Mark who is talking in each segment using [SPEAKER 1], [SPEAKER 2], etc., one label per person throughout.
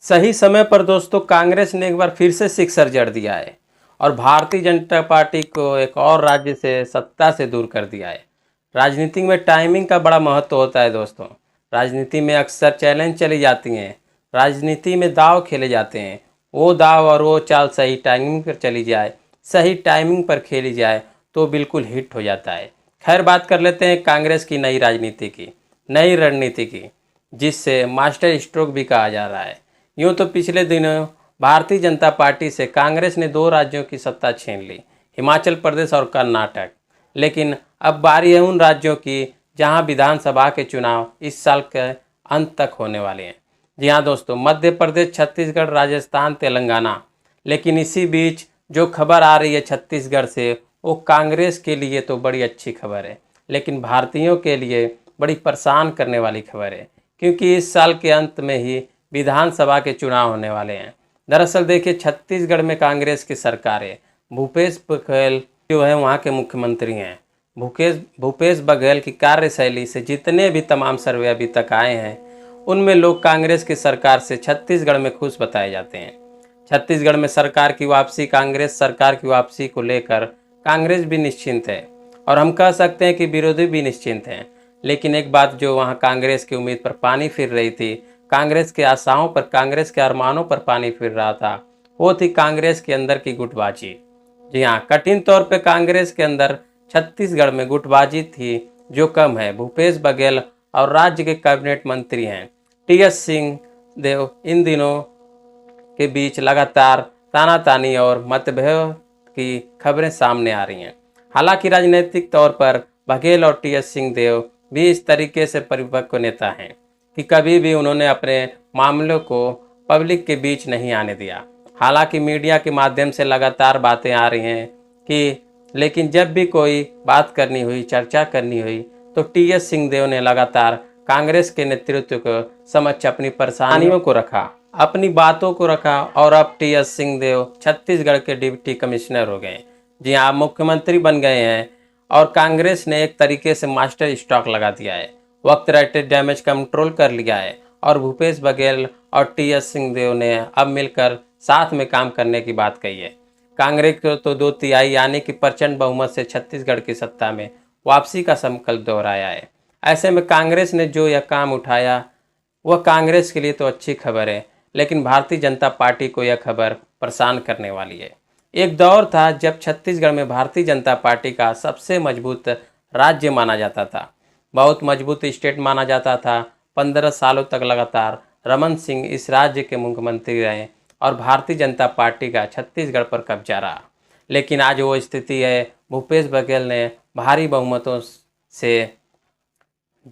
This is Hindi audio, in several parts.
[SPEAKER 1] सही समय पर दोस्तों कांग्रेस ने एक बार फिर से सिक्सर जड़ दिया है और भारतीय जनता पार्टी को एक और राज्य से सत्ता से दूर कर दिया है। राजनीति में टाइमिंग का बड़ा महत्व होता है दोस्तों। राजनीति में अक्सर चैलेंज चली जाती हैं, राजनीति में दाव खेले जाते हैं। वो दाव और वो चाल सही टाइमिंग पर चली जाए, सही टाइमिंग पर खेली जाए तो बिल्कुल हिट हो जाता है। खैर, बात कर लेते हैं कांग्रेस की नई राजनीति की, नई रणनीति की, जिससे मास्टर स्ट्रोक भी कहा जा रहा है। यूँ तो पिछले दिनों भारतीय जनता पार्टी से कांग्रेस ने 2 राज्यों की सत्ता छीन ली, हिमाचल प्रदेश और कर्नाटक। लेकिन अब बारी है उन राज्यों की जहां विधानसभा के चुनाव इस साल के अंत तक होने वाले हैं। जी हाँ दोस्तों, मध्य प्रदेश, छत्तीसगढ़, राजस्थान, तेलंगाना। लेकिन इसी बीच जो खबर आ रही है छत्तीसगढ़ से, वो कांग्रेस के लिए तो बड़ी अच्छी खबर है, लेकिन भारतीयों के लिए बड़ी परेशान करने वाली खबर है, क्योंकि इस साल के अंत में ही विधानसभा के चुनाव होने वाले हैं। दरअसल देखिए, छत्तीसगढ़ में कांग्रेस की सरकार है। भूपेश बघेल जो है वहाँ के मुख्यमंत्री हैं। भूपेश बघेल की कार्यशैली से जितने भी तमाम सर्वे अभी तक आए हैं, उनमें लोग कांग्रेस की सरकार से छत्तीसगढ़ में खुश बताए जाते हैं। छत्तीसगढ़ में सरकार की वापसी, कांग्रेस सरकार की वापसी को लेकर कांग्रेस भी निश्चिंत है और हम कह सकते हैं कि विरोधी भी निश्चिंत हैं। लेकिन एक बात जो वहाँ कांग्रेस की उम्मीद पर पानी फिर रही थी, कांग्रेस के आशाओं पर, कांग्रेस के अरमानों पर पानी फिर रहा था, वो थी कांग्रेस के अंदर की गुटबाजी। जी हाँ, कठिन तौर पे कांग्रेस के अंदर छत्तीसगढ़ में गुटबाजी थी जो कम है। भूपेश बघेल और राज्य के कैबिनेट मंत्री हैं टीएस सिंहदेव इन दिनों के बीच लगातार तानातानी और मतभेद की खबरें सामने आ रही हैं। हालांकि राजनीतिक तौर पर बघेल और टीएस सिंहदेव भी इस तरीके से परिपक्व नेता हैं कि कभी भी उन्होंने अपने मामलों को पब्लिक के बीच नहीं आने दिया। हालांकि मीडिया के माध्यम से लगातार बातें आ रही हैं कि लेकिन जब भी कोई बात करनी हुई, चर्चा करनी हुई, तो टीएस सिंहदेव ने लगातार कांग्रेस के नेतृत्व को समक्ष अपनी परेशानियों को रखा, अपनी बातों को रखा और अब टीएस सिंहदेव छत्तीसगढ़ के डिप्टी कमिश्नर हो गए। जी हाँ, मुख्यमंत्री बन गए हैं और कांग्रेस ने एक तरीके से मास्टर स्ट्रोक लगा दिया है, वक्त रहते डैमेज कंट्रोल कर लिया है और भूपेश बघेल और टीएस सिंहदेव ने अब मिलकर साथ में काम करने की बात कही है। कांग्रेस को तो 2/3 यानी कि प्रचंड बहुमत से छत्तीसगढ़ की सत्ता में वापसी का संकल्प दोहराया है। ऐसे में कांग्रेस ने जो यह काम उठाया, वह कांग्रेस के लिए तो अच्छी खबर है, लेकिन भारतीय जनता पार्टी को यह खबर परेशान करने वाली है। एक दौर था जब छत्तीसगढ़ में भारतीय जनता पार्टी का सबसे मजबूत राज्य माना जाता था, बहुत मजबूत स्टेट माना जाता था। 15 सालों तक लगातार रमन सिंह इस राज्य के मुख्यमंत्री रहे और भारतीय जनता पार्टी का छत्तीसगढ़ पर कब्जा रहा। लेकिन आज वो स्थिति है, भूपेश बघेल ने भारी बहुमतों से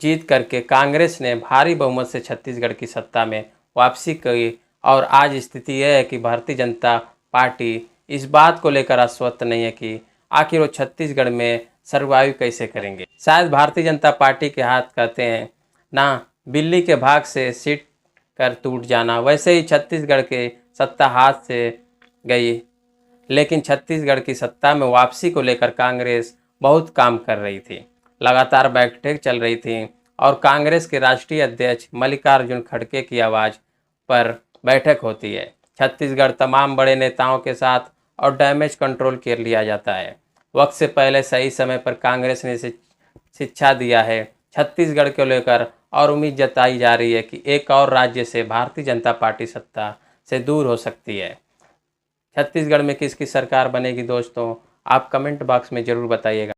[SPEAKER 1] जीत करके कांग्रेस ने भारी बहुमत से छत्तीसगढ़ की सत्ता में वापसी की और आज स्थिति यह है कि भारतीय जनता पार्टी इस बात को लेकर आश्वस्त नहीं है कि आखिर वो छत्तीसगढ़ में सर्वाइव कैसे करेंगे। शायद भारतीय जनता पार्टी के हाथ कहते हैं ना, बिल्ली के भाग से सीट कर टूट जाना, वैसे ही छत्तीसगढ़ के सत्ता हाथ से गई। लेकिन छत्तीसगढ़ की सत्ता में वापसी को लेकर कांग्रेस बहुत काम कर रही थी, लगातार बैठकें चल रही थी और कांग्रेस के राष्ट्रीय अध्यक्ष मल्लिकार्जुन खड़गे की आवाज़ पर बैठक होती है। छत्तीसगढ़ तमाम बड़े नेताओं के साथ और डैमेज कंट्रोल कर लिया जाता है। वक्त से पहले सही समय पर कांग्रेस ने शिक्षा दिया है छत्तीसगढ़ को लेकर और उम्मीद जताई जा रही है कि एक और राज्य से भारतीय जनता पार्टी सत्ता से दूर हो सकती है। छत्तीसगढ़ में किसकी सरकार बनेगी दोस्तों, आप कमेंट बॉक्स में ज़रूर बताइएगा।